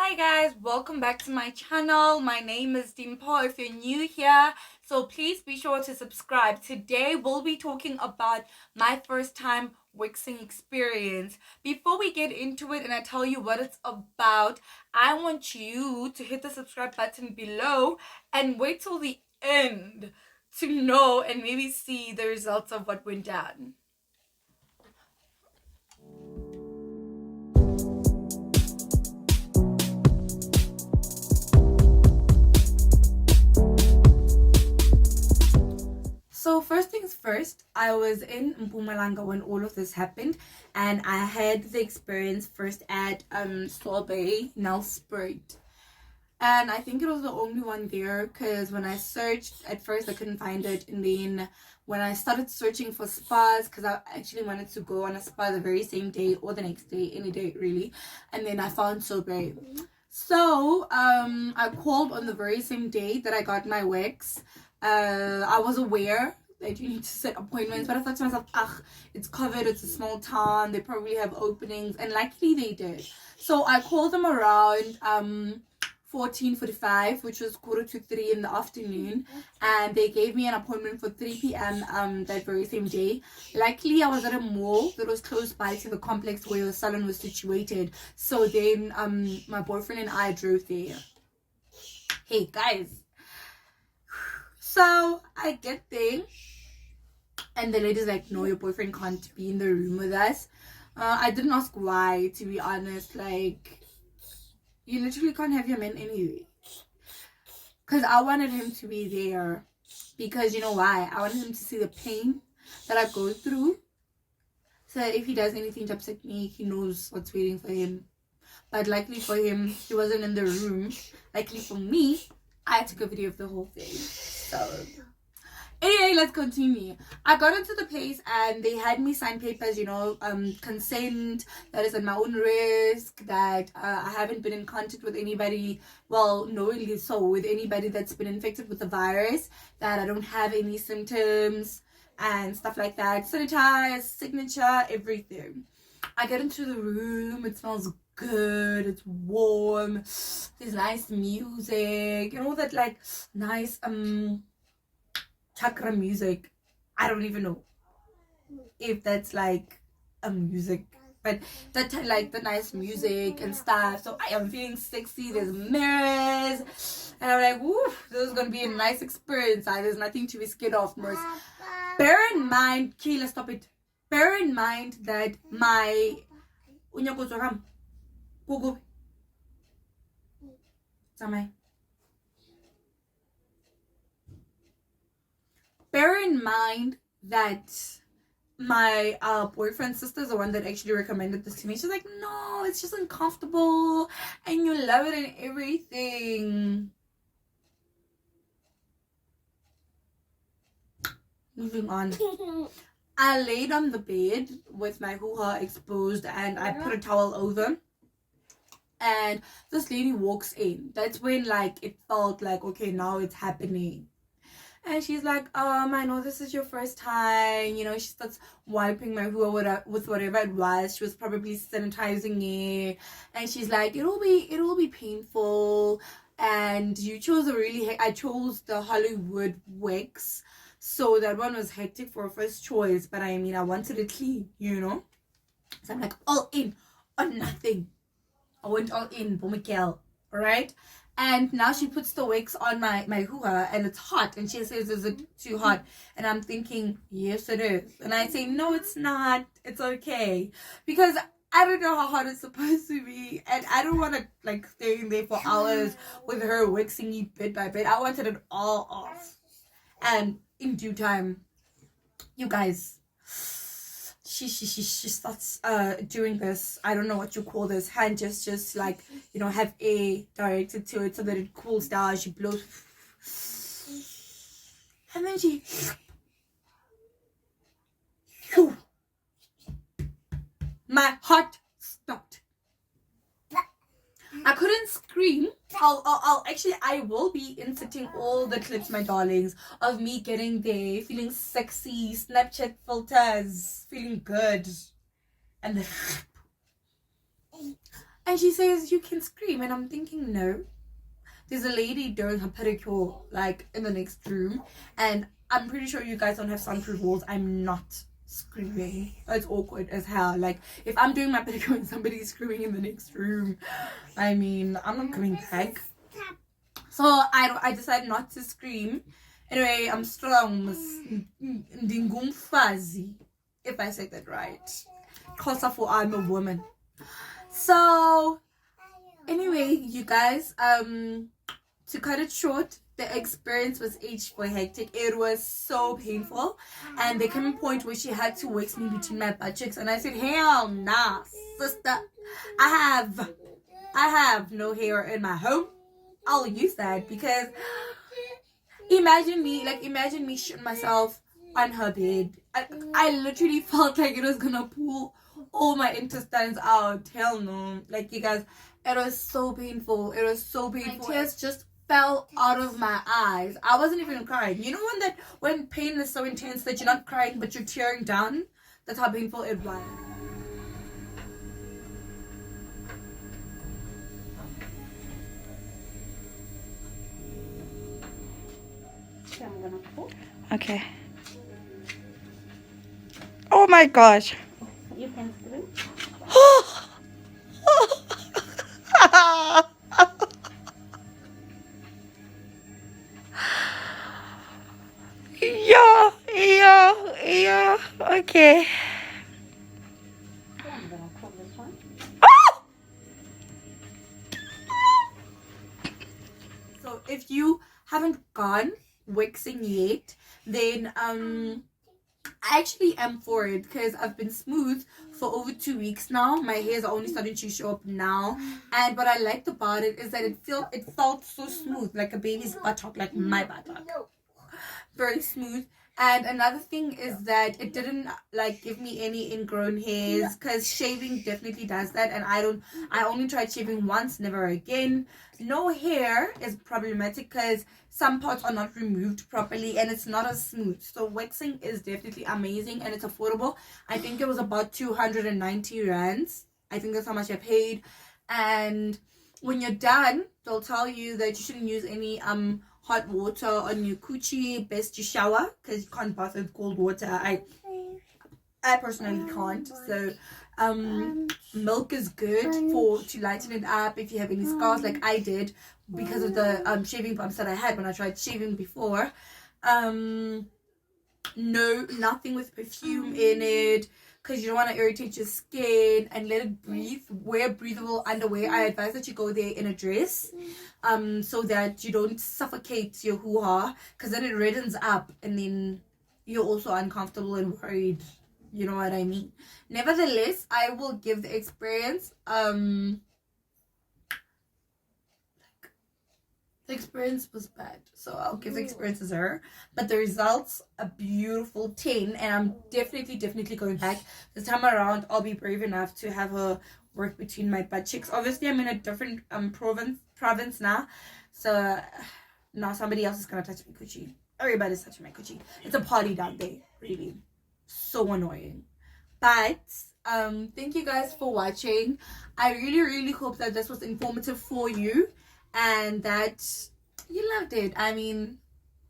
Hi guys, welcome back to my channel. My name is Dimpho if you're new here, so please be sure to subscribe. Today we'll be talking about my first time waxing experience. Before we get into it and I tell you what it's about, I want you to hit the subscribe button below and wait till the end to know and maybe see the results of what went down. So first things first, I was in Mpumalanga when all of this happened, and I had the experience first at Sorbet Nelspruit. And I think it was the only one there because when I searched at first I couldn't find it, and then when I started searching for spas, because I actually wanted to go on a spa the very same day or the next day, any day really, and then I found Sorbet. So I called on the very same day that I got my wax. I was aware that you need to set appointments, but I thought to myself, it's covered, it's a small town, they probably have openings, and luckily they did. So I called them around 14:45, which was 2:45 in the afternoon, and they gave me an appointment for 3 p.m. That very same day. Luckily I was at a mall that was close by to the complex where the salon was situated, so then my boyfriend and I drove there. Hey guys, so I get there and the lady's like, no, your boyfriend can't be in the room with us. I didn't ask why, to be honest. Like, you literally can't have your man anyway. Because I wanted him to be there. Because you know why? I wanted him to see the pain that I go through. So that if he does anything to upset me, he knows what's waiting for him. But luckily for him, he wasn't in the room. Luckily for me, I took a video of the whole thing. So anyway, let's continue. I got into the place and they had me sign papers, consent, that is at my own risk, that I haven't been in contact with anybody, well, knowingly so, with anybody that's been infected with the virus, that I don't have any symptoms and stuff like that. Sanitize, signature, everything. I get into the room, it smells good, it's warm, there's nice music, that like nice chakra music. I don't even know if that's like a music, but that like the nice music and stuff. So I am feeling sexy. There's mirrors, and I'm like, woo, this is gonna be a nice experience. There's nothing to be scared of, Merce. Bear in mind, Kayla, stop it. Bear in mind that my bear in mind that my boyfriend's sister is the one that actually recommended this to me. She's like, no, it's just uncomfortable and you love it and everything. Moving on. I laid on the bed with my hoo-ha exposed and I put a towel over. And this lady walks in. That's when like it felt like, okay, now it's happening. And she's like, I know this is your first time. She starts wiping my hoo-ha with whatever it was. She was probably sanitizing it. And she's like, it'll be painful. And you chose I chose the Hollywood wax. So that one was hectic for a first choice. But I wanted it clean, So I'm like, all in or nothing. I went all in, Bomikel. Alright? And now she puts the wax on my hoo-ha and it's hot. And she says, is it too hot? And I'm thinking, yes, it is. And I say, no, it's not. It's okay. Because I don't know how hot it's supposed to be. And I don't want to like stay in there for hours with her waxing me bit by bit. I wanted it all off. And in due time, you guys, she starts doing this, I don't know what you call this, hand gestures, like have air directed to it so that it cools down. She blows and then she my heart stopped. I couldn't scream. I will be inserting all the clips, my darlings, of me getting there, feeling sexy, Snapchat filters, feeling good. And then And she says, you can scream. And I'm thinking, no. There's a lady doing her pedicure, like, in the next room. And I'm pretty sure you guys don't have soundproof walls. I'm not screaming. It's awkward as hell. Like, if I'm doing my pedicure and somebody's screaming in the next room, I mean, I'm not coming back. So I decided not to scream. Anyway, I'm strong. If I say that right. Because I'm a woman. So anyway, you guys, to cut it short, the experience was for hectic. It was so painful, and there came a point where she had to wax me between my butt cheeks, and I said, hell nah, sister, I have no hair in my home. I'll use that, because imagine me shitting myself on her bed. I literally felt like it was gonna pull all my intestines out. Hell no. Like, you guys, it was so painful. My tears just fell out of my eyes. I wasn't even crying. You know when pain is so intense that you're not crying but you're tearing down? That's how painful it was. Okay. Oh my gosh. You can scream. Yeah. Okay. I'm gonna call this one. So if you haven't gone waxing yet, then I actually am for it, because I've been smooth for over 2 weeks now. My hairs are only starting to show up now, and what I liked about it is that it felt so smooth, like a baby's buttock, like my buttock, very smooth. And another thing is that it didn't like give me any ingrown hairs, because shaving definitely does that, and I only tried shaving once, never again. No hair is problematic because some parts are not removed properly and it's not as smooth. So waxing is definitely amazing, and it's affordable. I think it was about 290 rands. I think that's how much I paid. And when you're done, they'll tell you that you shouldn't use any hot water on your coochie. Best you shower, because you can't bath with cold water. I personally can't. So milk is good to lighten it up if you have any scars, like I did, because of the shaving bumps that I had when I tried shaving before. No, nothing with perfume in it, because you don't want to irritate your skin, and let it breathe. Wear breathable underwear. I advise that you go there in a dress, so that you don't suffocate your hoo-ha, because then it reddens up and then you're also uncomfortable and worried. You know what I mean? Nevertheless, I will give the experience the experience was bad, so I'll give the experience a 0, but the results a beautiful 10, and I'm definitely going back. This time around I'll be brave enough to have her work between my butt cheeks. Obviously I'm in a different province now, so now somebody else is gonna touch my coochie. Everybody's touching my coochie. It's a party down there, really. So annoying. But thank you guys for watching. I really hope that this was informative for you, and that you loved it. I mean,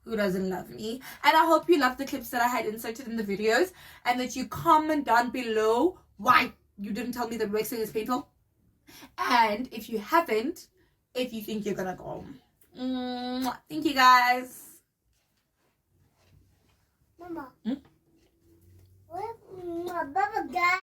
who doesn't love me? And I hope you loved the clips that I had inserted in the videos, and that you comment down below why you didn't tell me that waxing is painful, and if you haven't, if you think you're gonna go. Thank you guys. Mama.